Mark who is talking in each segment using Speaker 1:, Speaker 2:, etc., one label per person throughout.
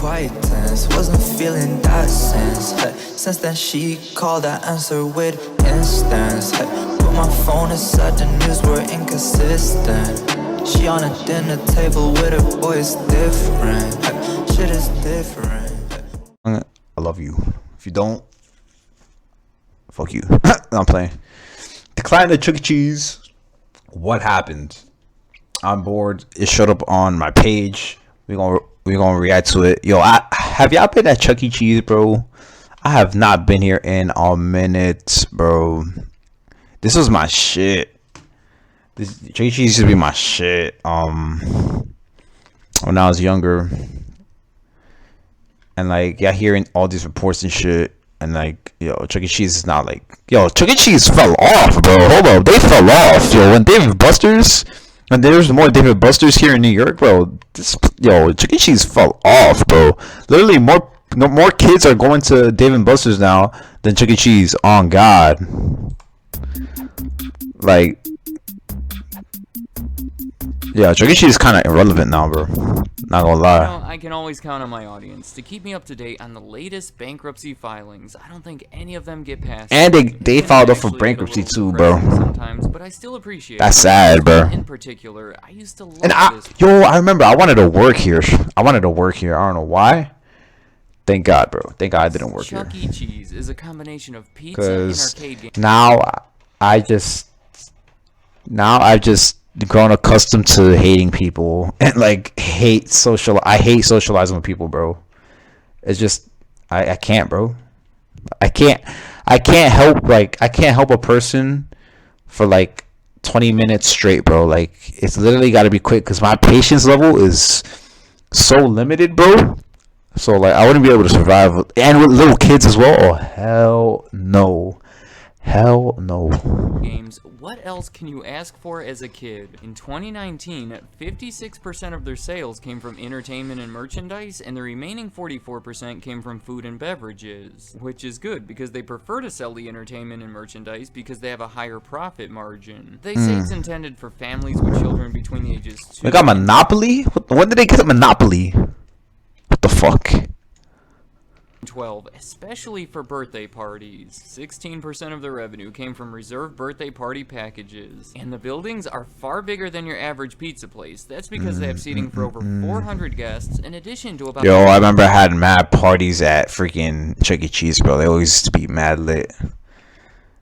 Speaker 1: quite tense, wasn't feeling that sense. Hey, since then she called, I answered with instance. Hey, put my phone aside, the news were inconsistent. She on a dinner table with her boy, it's different. Hey, shit is different.
Speaker 2: I love you. If you don't, fuck you. No, I'm playing. Decline the Chuck E. Cheese. What happened? I'm bored. It showed up on my page. We're gonna react to it. Yo, have y'all been at Chuck E. Cheese, bro? I have not been here in a minute, bro. This was my shit. This Chuck E. Cheese used to be my shit. When I was younger, and like, yeah, hearing all these reports and shit, and like, yo, Chuck E. Cheese is not like, yo, Chuck E. Cheese fell off, bro. Hold up, they fell off, yo. When David Buster's. And there's more David Buster's here in New York, bro. Yo, Chuck E. Cheese fell off, bro. Literally, more kids are going to David Buster's now than Chuck E. Cheese. On God, like, yeah, Chuck E. Cheese is kind of irrelevant now, bro. Not gonna lie.
Speaker 3: You know, I can always count on my audience to keep me up to date on the latest bankruptcy filings. I don't think any of them get passed.
Speaker 2: And they filed up for bankruptcy too, bro.
Speaker 3: Sometimes, but I still appreciate
Speaker 2: That's sad, bro.
Speaker 3: In particular, I used to love this.
Speaker 2: I remember I wanted to work here. I wanted to work here. I don't know why. Thank God, bro. Thank God I didn't work here.
Speaker 3: Chuck E. Cheese is a combination of pizza and arcade games.
Speaker 2: Now I've just grown accustomed to hating people and like I hate socializing with people, bro. It's just I can't, bro. I can't help a person for like 20 minutes straight, bro. Like, it's literally got to be quick because my patience level is so limited, bro. So like, I wouldn't be able to survive, and with little kids as well. Oh, hell no. Hell no.
Speaker 3: Games. What else can you ask for as a kid? In 2019, 56% of their sales came from entertainment and merchandise, and the remaining 44% came from food and beverages. Which is good, because they prefer to sell the entertainment and merchandise because they have a higher profit margin. They say it's intended for families with children between the ages 2.
Speaker 2: They got Monopoly? When did they get a Monopoly? What the fuck?
Speaker 3: 12, especially for birthday parties. 16% of the revenue came from reserved birthday party packages. And the buildings are far bigger than your average pizza place. That's because they have seating for over 400 guests, in addition to about...
Speaker 2: Yo, I remember I had mad parties at freaking Chuck E. Cheese, bro. They always used to be mad lit.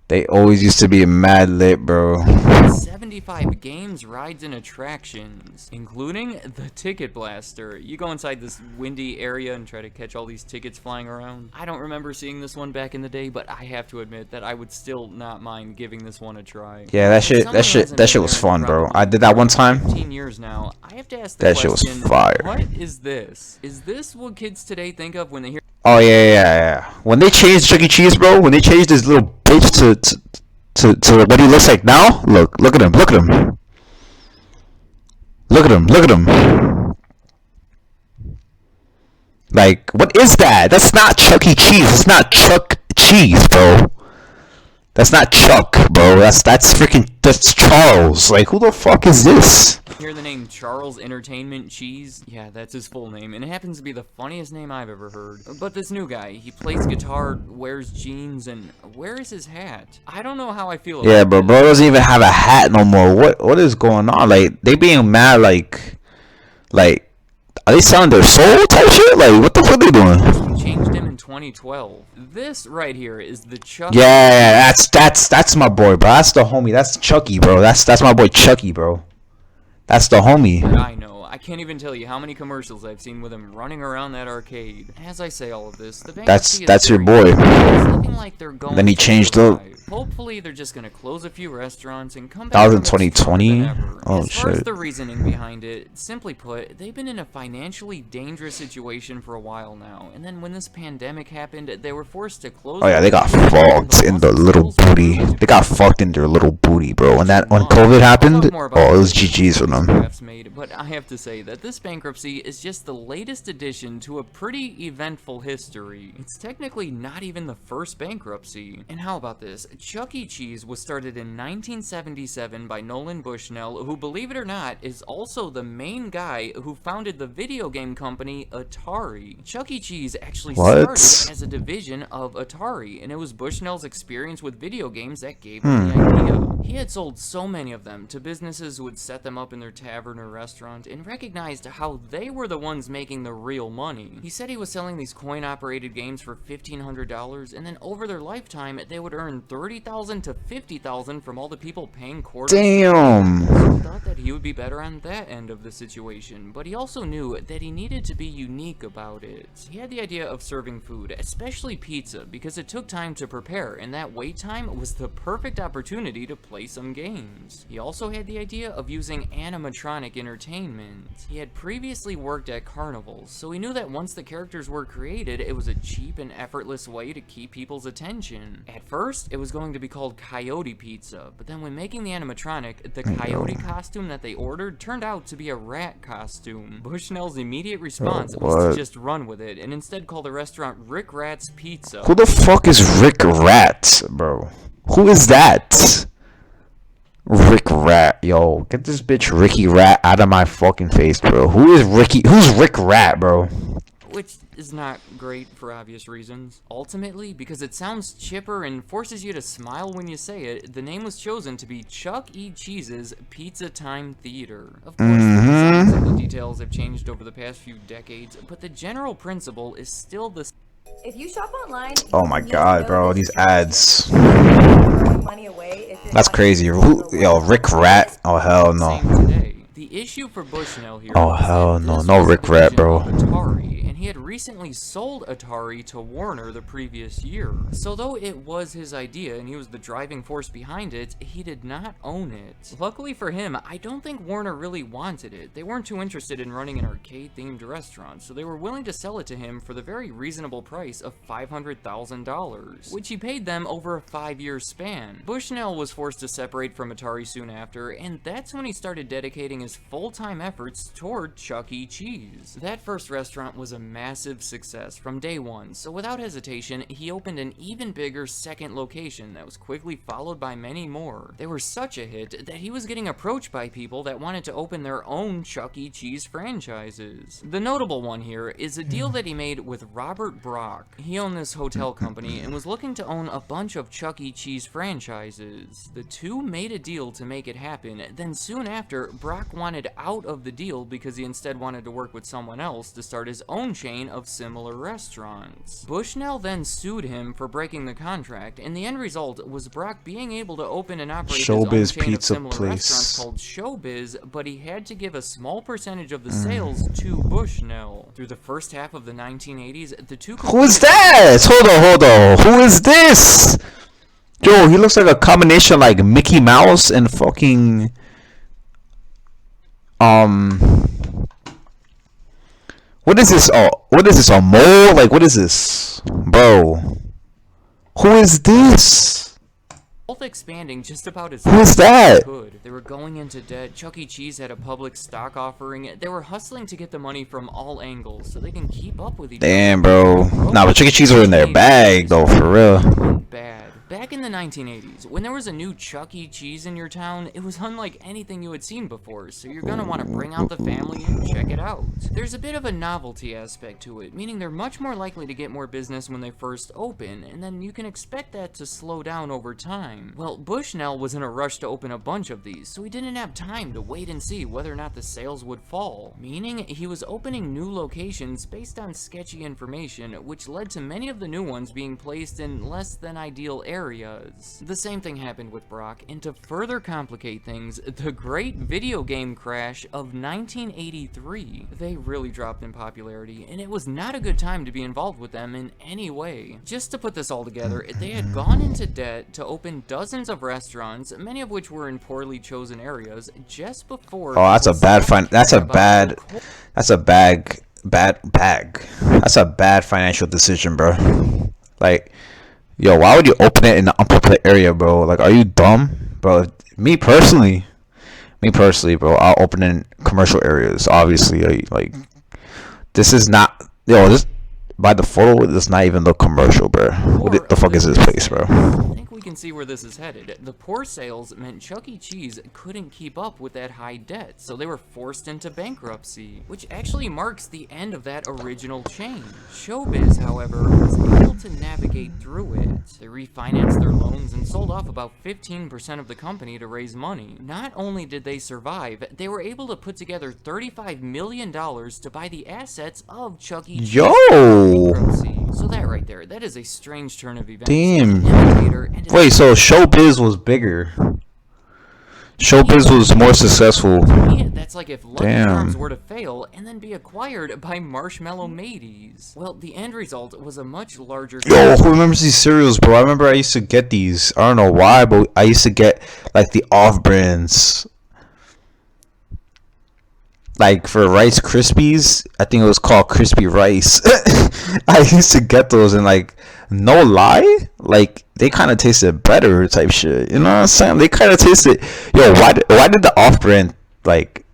Speaker 2: They always used to be mad lit, bro.
Speaker 3: 75 games, rides, and attractions, including the Ticket Blaster. You go inside this windy area and try to catch all these tickets flying around. I don't remember seeing this one back in the day, but I have to admit that I would still not mind giving this one a try.
Speaker 2: Yeah, that shit was fun, bro. I did that one time.
Speaker 3: 15 years now. I have to ask the
Speaker 2: that
Speaker 3: question,
Speaker 2: shit was fire.
Speaker 3: What is this? Is this what kids today think of when they hear...
Speaker 2: Oh yeah. When they changed Chuck E. Cheese, bro, when they changed this little bitch to what he looks like now, look at him, look at him. Like, what is that? That's not Chuck E. Cheese. It's not Chuck Cheese, bro. That's not Chuck, bro. That's Charles. Like, who the fuck is this?
Speaker 3: Hear the name Charles Entertainment Cheese? Yeah, that's his full name, and it happens to be the funniest name I've ever heard. But this new guy, he plays guitar, wears jeans, and where is his hat? I don't know how I feel about
Speaker 2: Yeah, but bro doesn't even have a hat no more. What is going on? Like, they being mad, like, are they selling their soul type shit? Like, what the fuck are they doing?
Speaker 3: Changed him in 2012. This right here is the Chuck.
Speaker 2: Yeah, that's my boy, bro. That's the homie. That's Chucky, bro. That's my boy Chucky, bro. That's the homie.
Speaker 3: I know. I can't even tell you how many commercials I've seen with him running around that arcade. As I say all of this, the
Speaker 2: that's your boy.
Speaker 3: Like they're going
Speaker 2: then he changed up.
Speaker 3: Hopefully, they're just gonna close a few restaurants and come back.
Speaker 2: That was in 2020. Oh
Speaker 3: shit. As far as
Speaker 2: shit.
Speaker 3: the reasoning behind it, simply put, they've been in a financially dangerous situation for a while now. And then when this pandemic happened, they were forced to close.
Speaker 2: Oh yeah, they got fucked in the little booty. They got fucked in their little booty, bro. When COVID happened, oh, it was GG's for them.
Speaker 3: But I have to say, say that this bankruptcy is just the latest addition to a pretty eventful history. It's technically not even the first bankruptcy. And how about this? Chuck E. Cheese was started in 1977 by Nolan Bushnell, who, believe it or not, is also the main guy who founded the video game company Atari. Chuck E. Cheese actually started as a division of Atari, and it was Bushnell's experience with video games that gave him the idea. He had sold so many of them to businesses who would set them up in their tavern or restaurant, and recognized how they were the ones making the real money. He said he was selling these coin-operated games for $1,500, and then over their lifetime, they would earn $30,000 to $50,000 from all the people paying quarters.
Speaker 2: Damn.
Speaker 3: So he thought that he would be better on that end of the situation, but he also knew that he needed to be unique about it. He had the idea of serving food, especially pizza, because it took time to prepare, and that wait time was the perfect opportunity to play some games. He also had the idea of using animatronic entertainment. He had previously worked at carnivals, so he knew that once the characters were created, it was a cheap and effortless way to keep people's attention. At first, it was going to be called Coyote Pizza, but then when making the animatronic, the coyote costume that they ordered turned out to be a rat costume. Bushnell's immediate response was to just run with it, and instead call the restaurant Rick Rat's Pizza.
Speaker 2: Who the fuck is Rick Rat, bro? Who is that? Rick Rat, yo, get this bitch Ricky Rat out of my fucking face, bro. Who's Rick Rat, bro?
Speaker 3: Which is not great for obvious reasons. Ultimately, because it sounds chipper and forces you to smile when you say it, the name was chosen to be Chuck E. Cheese's Pizza Time Theater. Of course, the designs and the details have changed over the past few decades, but the general principle is still the same.
Speaker 4: If you shop online,
Speaker 2: Oh my god, bro, these ads.
Speaker 4: money away if you're
Speaker 2: That's
Speaker 4: not
Speaker 2: crazy. Yo, Rick Rat. Oh hell no.
Speaker 3: Today. The issue for Bushnell here
Speaker 2: Oh
Speaker 3: was that
Speaker 2: hell no,
Speaker 3: this
Speaker 2: no
Speaker 3: was a
Speaker 2: Rick Rat,
Speaker 3: division
Speaker 2: bro.
Speaker 3: of Atari, and he had recently sold Atari to Warner the previous year. So though it was his idea and he was the driving force behind it, he did not own it. Luckily for him, I don't think Warner really wanted it. They weren't too interested in running an arcade-themed restaurant, so they were willing to sell it to him for the very reasonable price of $500,000, which he paid them over a 5-year span. Bushnell was forced to separate from Atari soon after, and that's when he started dedicating his full-time efforts toward Chuck E. Cheese. That first restaurant was a massive success from day one, so without hesitation, he opened an even bigger second location that was quickly followed by many more. They were such a hit that he was getting approached by people that wanted to open their own Chuck E. Cheese franchises. The notable one here is a deal that he made with Robert Brock. He owned this hotel company and was looking to own a bunch of Chuck E. Cheese franchises. The two made a deal to make it happen, then soon after, Brock wanted out of the deal because he instead wanted to work with someone else to start his own chain of similar restaurants. Bushnell then sued him for breaking the contract, and the end result was Brock being able to open and operate his own
Speaker 2: Showbiz
Speaker 3: chain of
Speaker 2: Pizza
Speaker 3: similar
Speaker 2: Place.
Speaker 3: restaurants called Showbiz, but he had to give a small percentage of the sales to Bushnell. Through the first half of the 1980s, the two
Speaker 2: Who is that? Hold on. Who is this? Yo, he looks like a combination like Mickey Mouse and fucking what is this? Oh, what is this? A mole? Like, what is this, bro? Who is this?
Speaker 3: both expanding just about as
Speaker 2: Who is
Speaker 3: fast as
Speaker 2: that?
Speaker 3: they could. They were going into debt. Chuck E. Cheese had a public stock offering. They were hustling to get the money from all angles so they can keep up with each other.
Speaker 2: Damn, bro. Nah, but Chuck E. Cheese were in their bag though, for real.
Speaker 3: Bad. Back in the 1980s, when there was a new Chuck E. Cheese in your town, it was unlike anything you had seen before, so you're gonna want to bring out the family and check it out. There's a bit of a novelty aspect to it, meaning they're much more likely to get more business when they first open, and then you can expect that to slow down over time. Well, Bushnell was in a rush to open a bunch of these, so he didn't have time to wait and see whether or not the sales would fall, meaning he was opening new locations based on sketchy information, which led to many of the new ones being placed in less than ideal areas. The same thing happened with Brock, and to further complicate things, the great video game crash of 1983. They really dropped in popularity, and it was not a good time to be involved with them in any way. Just to put this all together, they had gone into debt to open dozens of restaurants, many of which were in poorly chosen areas, just before...
Speaker 2: Oh, that's a bad That's a bad financial decision, bro. Like, yo, why would you open it in the unpopular area, bro? Like, are you dumb? Bro, me personally, Me personally, bro, I'll open in commercial areas. Obviously, like this is not this by the photo. This not even look commercial, bro. What the fuck is this place, bro?
Speaker 3: I think we can see where this is headed. The poor sales meant Chuck E. Cheese couldn't keep up with that high debt, so they were forced into bankruptcy, which actually marks the end of that original chain. Showbiz, however, was able to navigate through it. They refinanced their loans and sold off about 15% of the company to raise money. Not only did they survive, they were able to put together $35 million to buy the assets of Chuck E. Cheese. Bankruptcy. So that right there, that is a strange turn of events.
Speaker 2: Damn. Wait, so Showbiz was bigger. Showbiz was more successful.
Speaker 3: Yeah, that's like if Lucky Charms were to fail and then be acquired by Marshmallow Mateys. Well, the end result was a much larger...
Speaker 2: Yo, who remembers these cereals, bro? I remember I used to get these. I don't know why, but I used to get like the off-brands. Like for Rice Krispies, I think it was called Crispy Rice. I used to get those and like, no lie, like they kind of tasted better type shit. You know what I'm saying? They kind of tasted. Yo, why did the off-brand like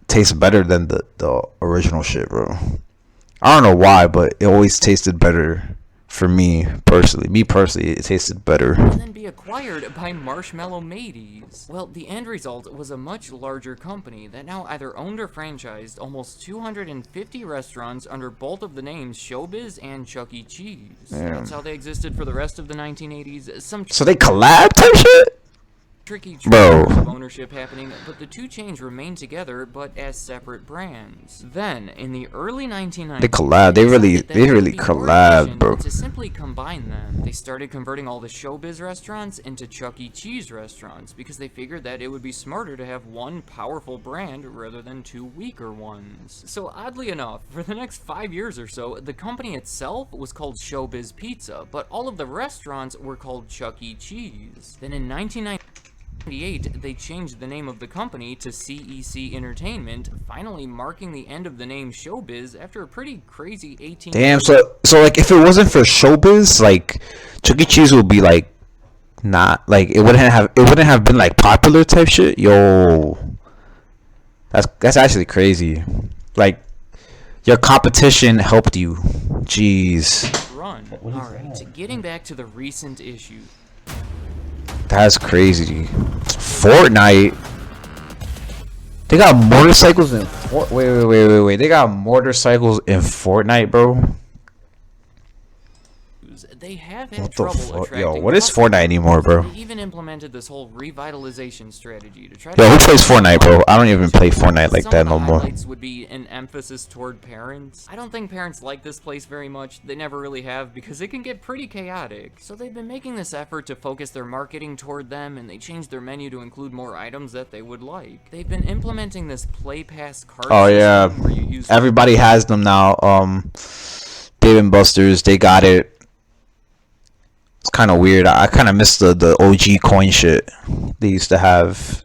Speaker 2: taste better than the original shit, bro? I don't know why, but it always tasted better for me personally. Me personally, it tasted better.
Speaker 3: And then be acquired by Marshmallow Mateys. Well, the end result was a much larger company that now either owned or franchised almost 250 restaurants under both of the names Showbiz and Chuck E. Cheese. That's how they existed for the rest of the 1980s.
Speaker 2: So they collab type shit?
Speaker 3: Tricky
Speaker 2: Bro.
Speaker 3: of ownership happening, but the two chains remained together, but as separate brands. Then, in the early 1990s,
Speaker 2: they collab. They really collab, bro.
Speaker 3: To simply combine them, they started converting all the Showbiz restaurants into Chuck E. Cheese restaurants because they figured that it would be smarter to have one powerful brand rather than two weaker ones. So, oddly enough, for the next 5 years or so, the company itself was called Showbiz Pizza, but all of the restaurants were called Chuck E. Cheese. Then in 1998, they changed the name of the company to CEC Entertainment, finally marking the end of the name Showbiz after a pretty crazy 18
Speaker 2: Damn, so like if it wasn't for Showbiz, like Chuck E. Cheese would be like not like it wouldn't have been like popular type shit. Yo, that's actually crazy. Like your competition helped you. Jeez.
Speaker 3: Run. Alright, getting back to the recent issue.
Speaker 2: That's crazy. Fortnite. They got motorcycles in wait. They got motorcycles in Fortnite, bro.
Speaker 3: They have had trouble attracting.
Speaker 2: Yo, what is Fortnite anymore, bro?
Speaker 3: They even implemented this whole revitalization strategy to try.
Speaker 2: Yo, who plays Fortnite, bro? I don't even play Fortnite like that no more.
Speaker 3: Highlights would be an emphasis toward parents. I don't think parents like this place very much. They never really have because it can get pretty chaotic. So they've been making this effort to focus their marketing toward them, and they changed their menu to include more items that they would like. They've been implementing this Play Pass card.
Speaker 2: Oh yeah,
Speaker 3: where you use
Speaker 2: everybody has them now. Dave & Buster's, they got it. It's kind of weird. I kind of miss the OG coin shit they used to have.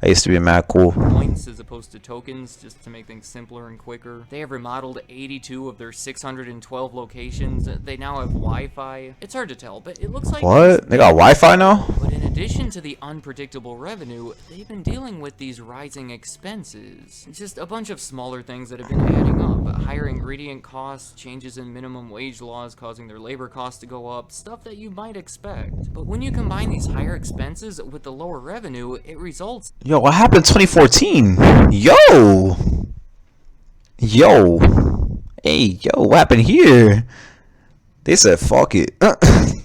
Speaker 2: That used to be mad cool.
Speaker 3: Points as opposed to tokens, just to make things simpler and quicker. They have remodeled 82 of their 612 locations. They now have Wi-Fi. It's hard to tell, but it looks like...
Speaker 2: What? They got Wi-Fi now?
Speaker 3: But in addition to the unpredictable revenue, they've been dealing with these rising expenses. It's just a bunch of smaller things that have been adding up. Higher ingredient costs, changes in minimum wage laws causing their labor costs to go up, stuff that you might expect. But when you combine these higher expenses with the lower revenue, it results...
Speaker 2: Yo, what happened in 2014? Yo. Hey, yo, what happened here? They said fuck it.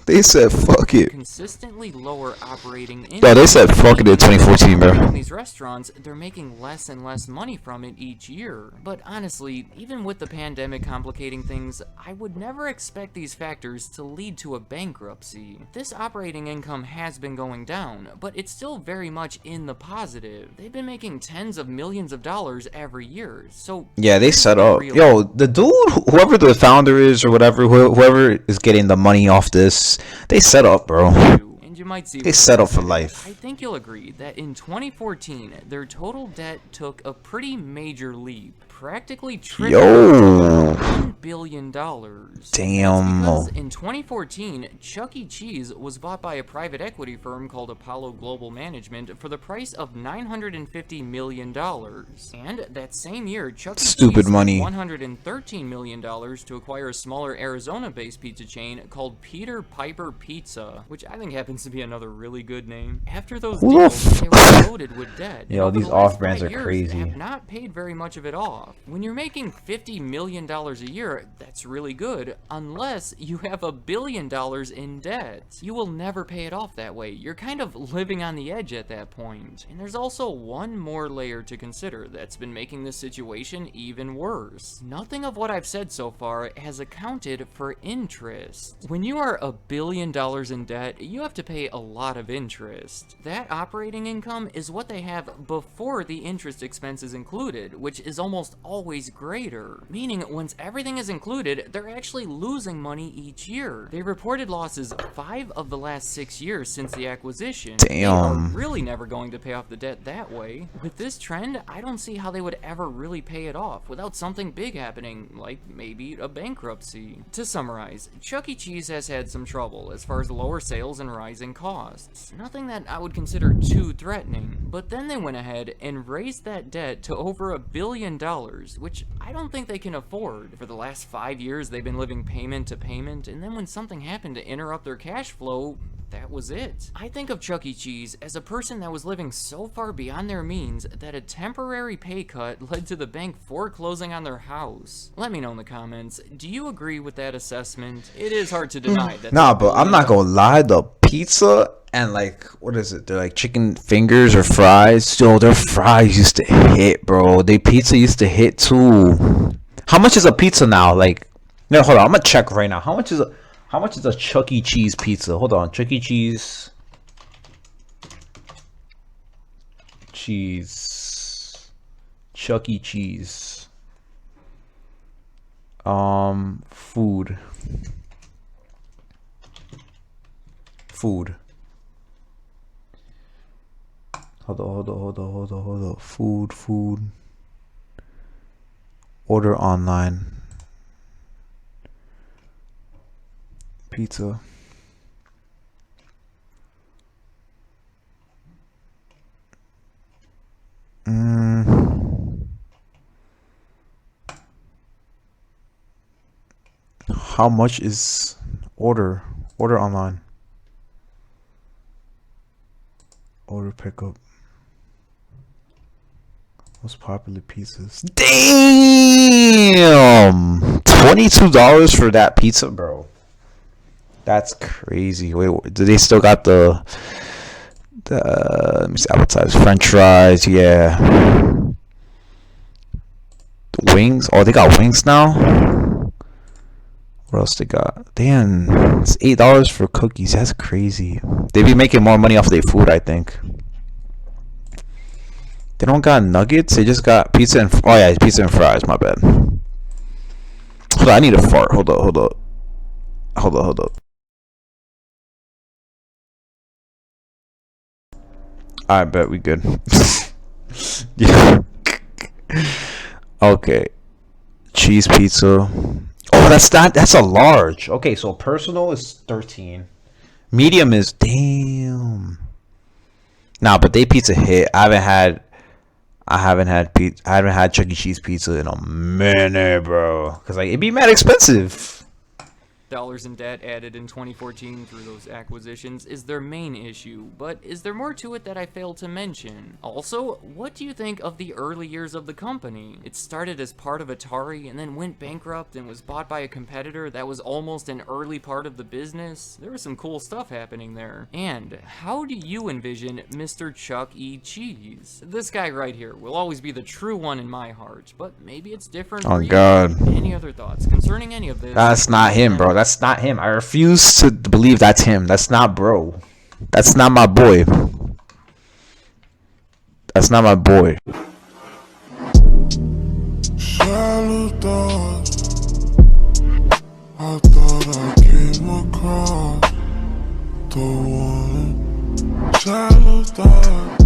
Speaker 2: They said fuck it.
Speaker 3: Consistently lower operating income.
Speaker 2: Yo, they said fuck it in 2014, bro.
Speaker 3: These restaurants, they're making less and less money from it each year. But honestly, even with the pandemic complicating things, I would never expect these factors to lead to a bankruptcy. This operating income has been going down, but it's still very much in the positive. They've been making tens of millions of dollars every year. So
Speaker 2: yeah, they set up. Yo, the dude, whoever the founder is or whatever, whoever is getting the money off this, they set up, bro.
Speaker 3: And you might see
Speaker 2: they set up for life.
Speaker 3: I think you'll agree that in 2014, their total debt took a pretty major leap, practically tripling to $1 billion.
Speaker 2: Damn.
Speaker 3: Because in 2014, Chuck E. Cheese was bought by a private equity firm called Apollo Global Management for the price of $950 million. And that same year, Chuck E.
Speaker 2: Stupid
Speaker 3: Cheese
Speaker 2: money.
Speaker 3: spent $113 million to acquire a smaller Arizona-based pizza chain called Peter Piper Pizza, which I think happens to be another really good name. After those
Speaker 2: Who the
Speaker 3: deals, they were loaded with debt.
Speaker 2: Yo,
Speaker 3: and
Speaker 2: these
Speaker 3: over the last
Speaker 2: off-brands
Speaker 3: 5
Speaker 2: are
Speaker 3: years,
Speaker 2: crazy.
Speaker 3: Have not paid very much of it off. When you're making $50 million a year, that's really good, unless you have $1 billion in debt. You will never pay it off that way. You're kind of living on the edge at that point. And there's also one more layer to consider that's been making this situation even worse. Nothing of what I've said so far has accounted for interest. When you are $1 billion in debt, you have to pay a lot of interest. That operating income is what they have before the interest expense is included, which is almost always greater. Meaning, once everything is included, they're actually losing money each year. They reported losses 5 of the last 6 years since the acquisition. They are
Speaker 2: Damn.
Speaker 3: really never going to pay off the debt that way. With this trend, I don't see how they would ever really pay it off without something big happening, like maybe a bankruptcy. To summarize, Chuck E. Cheese has had some trouble as far as lower sales and rising costs. Nothing that I would consider too threatening, but then they went ahead and raised that debt to over $1 billion, which I don't think they can afford. For the last 5 years, they've been living payment to payment, and then when something happened to interrupt their cash flow, that was it. I think of Chuck E. Cheese as a person that was living so far beyond their means that a temporary pay cut led to the bank foreclosing on their house. Let me know in the comments, do you agree with that assessment? It is hard to deny that.
Speaker 2: Nah, but I'm not gonna lie, the pizza and like, what is it? They're like chicken fingers or fries. Yo, their fries used to hit, bro. Their pizza used to hit too. How much is a pizza now? Like, no, hold on, I'm gonna check right now. How much is a Chuck E. Cheese pizza? Hold on, Chuck E. Cheese. Chuck E. Cheese. Food. Hold on. Food. Order online. Pizza. How much is order online? Order pickup. Most popular pizzas. Damn! $22 for that pizza, bro. That's crazy. Wait, do they still got the let me see, appetizers, French fries? Yeah. The wings. Oh, they got wings now. What else they got? Damn, it's $8 for cookies. That's crazy. They be making more money off their food, I think. They don't got nuggets. They just got pizza and oh yeah, pizza and fries. My bad. Hold on, I need a fart. Hold up. I bet we good. Yeah. Okay. Cheese pizza. Oh, that's a large. Okay, so personal is 13. Medium is damn. Nah, but they pizza hit. I haven't had Chuck E. Cheese pizza in a minute, bro. Cause like it'd be mad expensive.
Speaker 3: Dollars in debt added in 2014 through those acquisitions is their main issue, but is there more to it that I failed to mention? Also, what do you think of the early years of the company? It started as part of Atari and then went bankrupt and was bought by a competitor that was almost an early part of the business. There was some cool stuff happening there. And how do you envision Mr. Chuck E. Cheese? This guy right here will always be the true one in my heart, but maybe it's different for you.
Speaker 2: God.
Speaker 3: Any other thoughts concerning any of this?
Speaker 2: That's not him, bro. That's not him. I refuse to believe that's him. That's not bro. That's not my boy. That's not my boy.
Speaker 5: Shallow thoughts. I thought I came across the one. Shallow thoughts.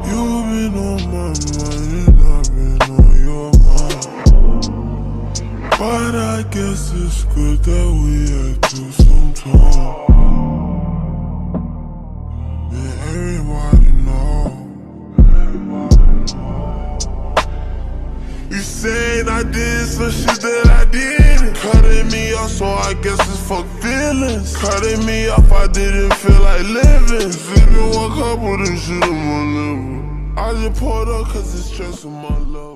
Speaker 5: You've been on my mind, I've been on your mind. But I I guess it's good that we had to sometime. And everybody know. You saying I did some shit that I didn't. Cutting me off, so I guess it's fuck feelings. Cutting me off, I didn't feel like living. Sipping one cup of this shit on my liver. I just poured up cause it's stressing my love.